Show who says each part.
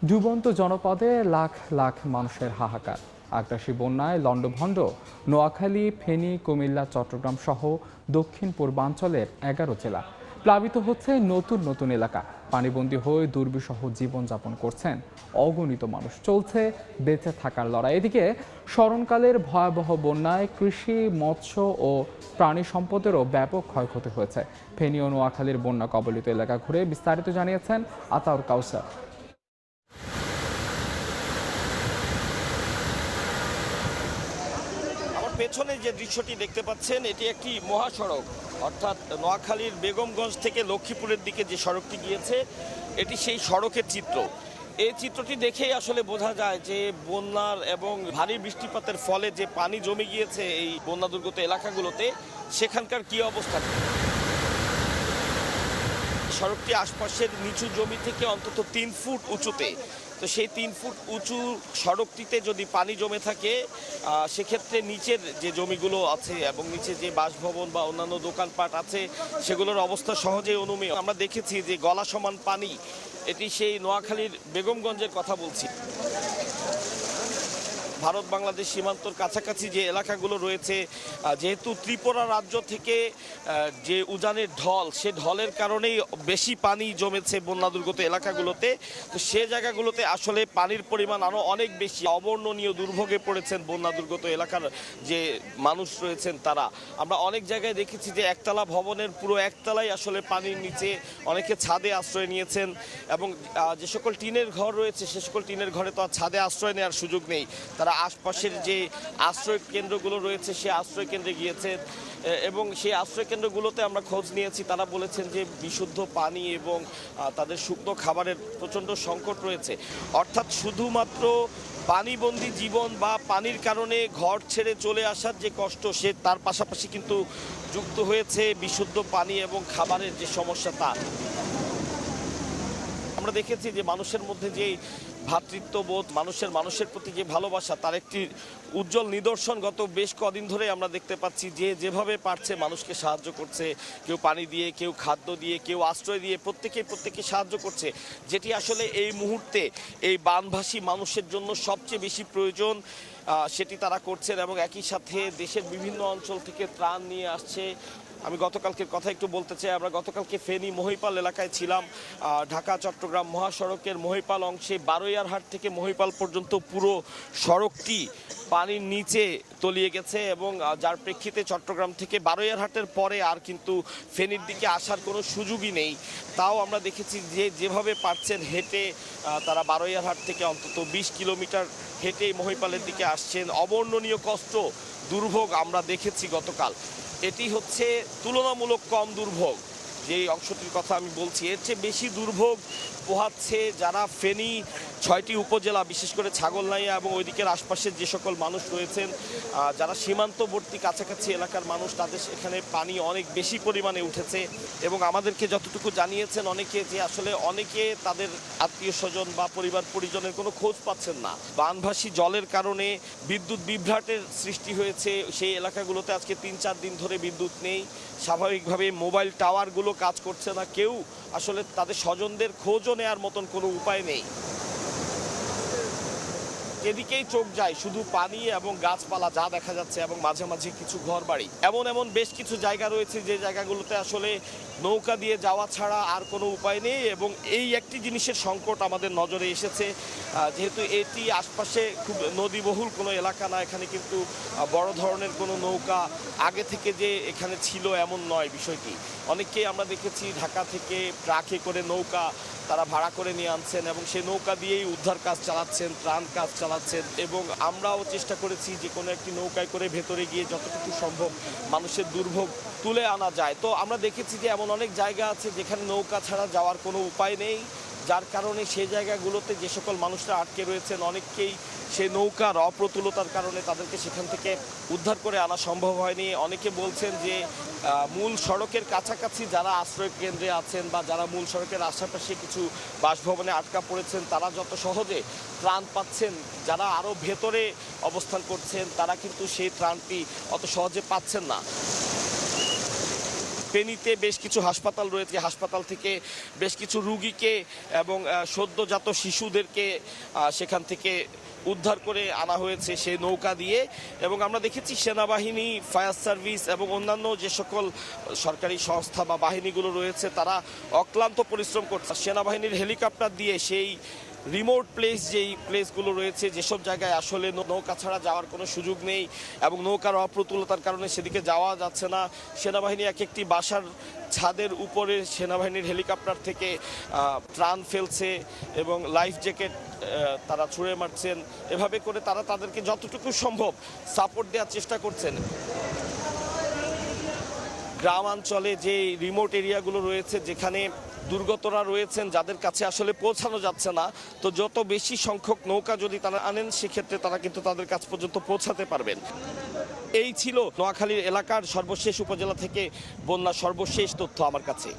Speaker 1: ডুবন্ত জনপদে লাখ লাখ মানুষের হাহাকার। আগ্রাসী বন্যায় লণ্ডভণ্ড নোয়াখালী, ফেনী, কুমিল্লা, চট্টগ্রাম সহ দক্ষিণ পূর্বাঞ্চলের ১১ জেলা। প্লাবিত হচ্ছে নতুন নতুন এলাকা। পানিবন্দী হয়ে দুর্বিষহ জীবনযাপন করছেন অগণিত মানুষ। চলছে বেঁচে থাকার লড়াই। এদিকে স্মরণকালের ভয়াবহ বন্যায় কৃষি, মৎস্য ও প্রাণী সম্পদেরও ব্যাপক ক্ষয়ক্ষতি হয়েছে। ফেনী ও নোয়াখালীর বন্যা কবলিত এলাকা ঘুরে বিস্তারিত জানিয়েছেন আতাউর কাউসার।
Speaker 2: পেছনে যে দৃশ্যটি দেখতে পাচ্ছেন এটি একটি মহাসড়ক, অর্থাৎ নোয়াখালীর বেগমগঞ্জ থেকে লক্ষ্মীপুরের দিকে যে সড়কটি গিয়েছে এটি সেই সড়কের চিত্র। এই চিত্রটি দেখেই আসলে বোঝা যায় যে বন্যার এবং ভারী বৃষ্টিপাতের ফলে যে পানি জমে গিয়েছে এই বন্যা দুর্গত এলাকাগুলোতে, সেখানকার কি অবস্থা। সড়কটি আশপাশের নিচু জমি থেকে অন্তত ৩ ফুট উঁচুতে। তো সেই ৩ ফুট উঁচু সড়কটিতে যদি পানি জমে থাকে, সেক্ষেত্রে নিচের যে জমিগুলো আছে এবং নিচে যে বাসভবন বা অন্যান্য দোকানপাট আছে সেগুলোর অবস্থা সহজেই অনুমেয়। আমরা দেখেছি যে গলা সমান পানি, এটি সেই নোয়াখালীর বেগমগঞ্জের কথা বলছি। ভারত বাংলাদেশ সীমান্তর কাছাকাছি যে এলাকাগুলো রয়েছে, যেহেতু ত্রিপুরা রাজ্য থেকে যে উজানের ঢল, সে ঢলের কারণেই বেশি পানি জমেছে বন্যা দুর্গত এলাকাগুলোতে। তো সে জায়গাগুলোতে আসলে পানির পরিমাণ আরও অনেক বেশি। অবর্ণনীয় দুর্ভোগে পড়েছেন বন্যা দুর্গত এলাকার যে মানুষ রয়েছেন তারা। আমরা অনেক জায়গায় দেখেছি যে একতলা ভবনের পুরো একতলাই আসলে পানির নিচে, অনেকে ছাদে আশ্রয় নিয়েছেন এবং যে সকল টিনের ঘর রয়েছে সে সকল টিনের ঘরে তো আর ছাদে আশ্রয় নেওয়ার সুযোগ নেই। তারা আশপাশের যে আশ্রয় কেন্দ্রগুলো রয়েছে সে আশ্রয় কেন্দ্রে গিয়েছে এবং সেই আশ্রয় কেন্দ্রগুলোতে আমরা খোঁজ নিয়েছি। তারা বলেছেন যে বিশুদ্ধ পানি এবং তাদের শুকনো খাবারের প্রচণ্ড সংকট রয়েছে। অর্থাৎ শুধুমাত্র পানিবন্দী জীবন বা পানির কারণে ঘর ছেড়ে চলে আসার যে কষ্ট, সে তার পাশাপাশি কিন্তু যুক্ত হয়েছে বিশুদ্ধ পানি এবং খাবারের যে সমস্যা তা। আমরা দেখেছি যে মানুষের মধ্যে যে ভ্রাতৃত্ববোধ, মানুষের প্রতি যে ভালোবাসা, তার একটি উজ্জ্বল নিদর্শন গত বেশ কদিন ধরে আমরা দেখতে পাচ্ছি। যে যেভাবে পারছে মানুষকে সাহায্য করছে, কেউ পানি দিয়ে, কেউ খাদ্য দিয়ে, কেউ আশ্রয় দিয়ে, প্রত্যেকে সাহায্য করছে, যেটি আসলে এই মুহূর্তে এই বানভাসী মানুষের জন্য সবচেয়ে বেশি প্রয়োজন, সেটি তারা করছেন। এবং একই সাথে দেশের বিভিন্ন অঞ্চল থেকে ত্রাণ নিয়ে আসছে। আমি গতকালকের কথা একটু বলতে চাই। আমরা গতকালকে ফেনী মহিপাল এলাকায় ছিলাম। ঢাকা চট্টগ্রাম মহাসড়কের মহিপাল অংশে বারৈয়ারহাট থেকে মহিপাল পর্যন্ত পুরো সড়কটি পানির নিচে তলিয়ে গেছে এবং যার প্রেক্ষিতে চট্টগ্রাম থেকে বারৈয়ারহাটের পরে আর কিন্তু ফেনীর দিকে আসার কোনো সুযোগই নেই। তাও আমরা দেখেছি যে যেভাবে পারছেন হেঁটে তারা বারৈয়ারহাট থেকে অন্তত ২০ কিলোমিটার হেঁটে মহিপালের দিকে আসছেন। অবর্ণনীয় কষ্ট, দুর্ভোগ আমরা দেখেছি গতকাল। এটি হচ্ছে তুলনামূলক কম দুর্ভোগ। যে অংশটির কথা আমি বলছি, এর চেয়ে বেশি দুর্ভোগ পোহাচ্ছে যারা ফেনী ৬টি উপজেলা, বিশেষ করে ছাগলনাইয়া এবং ওইদিকের আশপাশের যে সকল মানুষ রয়েছেন, যারা সীমান্তবর্তী কাছাকাছি এলাকার মানুষ, তাদের এখানে পানি অনেক বেশি পরিমাণে উঠেছে এবং আমাদেরকে যতটুকু জানিয়েছেন অনেকে, যে আসলে অনেকে তাদের আত্মীয় স্বজন বা পরিবার পরিজনের কোনো খোঁজ পাচ্ছেন না। বানভাসী জলের কারণে বিদ্যুৎ বিভ্রাটের সৃষ্টি হয়েছে। সেই এলাকাগুলোতে আজকে ৩-৪ দিন ধরে বিদ্যুৎ নেই। স্বাভাবিকভাবে মোবাইল টাওয়ারগুলো কাজ করছে না। কেউ আসলে তাদের স্বজনদের খোঁজও নেওয়ার মতন কোনো উপায় নেই। যেদিকেই চোখ যায় শুধু পানি এবং গাছপালা যা দেখা যাচ্ছে, এবং মাঝে মাঝে কিছু ঘরবাড়ি। এমন বেশ কিছু জায়গা রয়েছে যে জায়গাগুলোতে আসলে নৌকা দিয়ে যাওয়া ছাড়া আর কোনো উপায় নেই। এবং এই একটি জিনিসের সংকট আমাদের নজরে এসেছে, যেহেতু এটি আশপাশে খুব নদীবহুল কোনো এলাকা না। এখানে কিন্তু বড় ধরনের কোনো নৌকা আগে থেকে যে এখানে ছিল এমন নয় বিষয়টি। অনেককেই আমরা দেখেছি ঢাকা থেকে ট্রাকে করে নৌকা তারা ভাড়া করে নিয়ে আনছেন এবং সেই নৌকা দিয়েই উদ্ধার কাজ চালাচ্ছেন, ত্রাণ কাজ চালাচ্ছেন। এবং আমরাও চেষ্টা করেছি যে কোনো একটি নৌকায় করে ভেতরে গিয়ে যতটুকু সম্ভব মানুষের দুর্ভোগ তুলে আনা যায়। তো আমরা দেখেছি যে এমন অনেক জায়গা আছে যেখানে নৌকা ছাড়া যাওয়ার কোনো উপায় নেই, যার কারণে সেই জায়গাগুলোতে যে সকল মানুষরা আটকে রয়েছেন, অনেককেই সেই নৌকার অপ্রতুলতার কারণে তাদেরকে সেখান থেকে উদ্ধার করে আনা সম্ভব হয়নি। অনেকে বলছেন যে মূল সড়কের কাছাকাছি যারা আশ্রয় কেন্দ্রে আছেন বা যারা মূল সড়কের আশেপাশে কিছু বাসভবনে আটকা পড়েছেন, তারা যত সহজে ত্রাণ পাচ্ছেন, যারা আরও ভেতরে অবস্থান করছেন তারা কিন্তু সেই ত্রাণটি অত সহজে পাচ্ছেন না। ফেনীতে বেশ কিছু হাসপাতাল রয়েছে, হাসপাতাল থেকে বেশ কিছু রুগীকে এবং সদ্যজাত শিশুদেরকে সেখান থেকে উদ্ধার করে আনা হয়েছে সেই নৌকা দিয়ে। এবং আমরা দেখেছি সেনাবাহিনী, ফায়ার সার্ভিস এবং অন্যান্য যে সকল সরকারি সংস্থা বা বাহিনীগুলো রয়েছে তারা অক্লান্ত পরিশ্রম করছে। সেনাবাহিনীর হেলিকপ্টার দিয়ে সেই রিমোট যেই প্লেসগুলো রয়েছে, যেসব জায়গায় আসলে নৌকা ছাড়া যাওয়ার কোনো সুযোগ নেই এবং নৌকার অপ্রতুলতার কারণে সেদিকে যাওয়া যাচ্ছে না, সেনাবাহিনী এক একটি বাসার ছাদের উপরে সেনাবাহিনীর হেলিকপ্টার থেকে ত্রাণ ফেলছে এবং লাইফ জ্যাকেট তারা ছুঁড়ে মারছেন। এভাবে করে তারা তাদেরকে যতটুকু সম্ভব সাপোর্ট দেওয়ার চেষ্টা করছেন। গ্রামাঞ্চলে যে রিমোট এরিয়াগুলো রয়েছে, যেখানে দুর্গতরা রয়েছেন, যাদের কাছে আসলে পৌঁছানো যাচ্ছে না, তো যত বেশি সংখ্যক নৌকা যদি তারা আনেন সেক্ষেত্রে তারা কিন্তু তাদের কাছ পর্যন্ত পৌঁছাতে পারবেন। এই ছিল নোয়াখালীর এলাকার সর্বশেষ উপজেলা থেকে বন্যার সর্বশেষ তথ্য আমার কাছে।